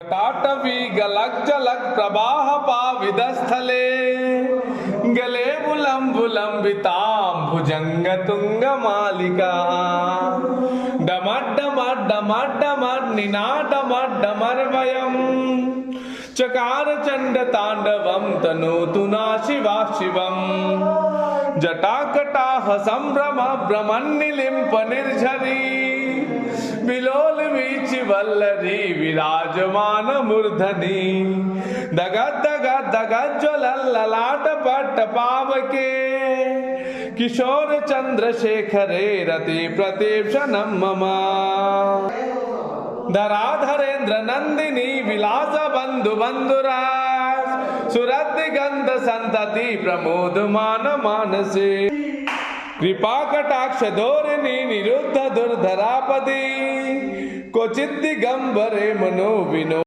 टाटवी गलग जलग प्रवाह पाविदस्थले गले बुलंबितां भुजंग तुंग मालिका डमड्डमड्डमड्डमड् निनादमड्डमर्वयम् चकार चंड तांडवं तनोतु ना शिवा शिवम् जटाकटाह संभ्रम भ्रमन्निलिम्प निर्झरी विलोल वीचि वल्लरी विराजमान मूर्धनि दगद दगद दगद ज्वलल्ललाट पट्ट पावके किशोर चंद्रशेखरे रति प्रतीक्षणं मम धराधरेन्द्र नंदिनी विलास बंधु बंधुराज सुरदिगंध संतति प्रमोदमान मानसे कृपा कटाक्ष धोरिणी निरुद्ध दुर्धरापदी क्वचित् दिगंबरे मनो विनो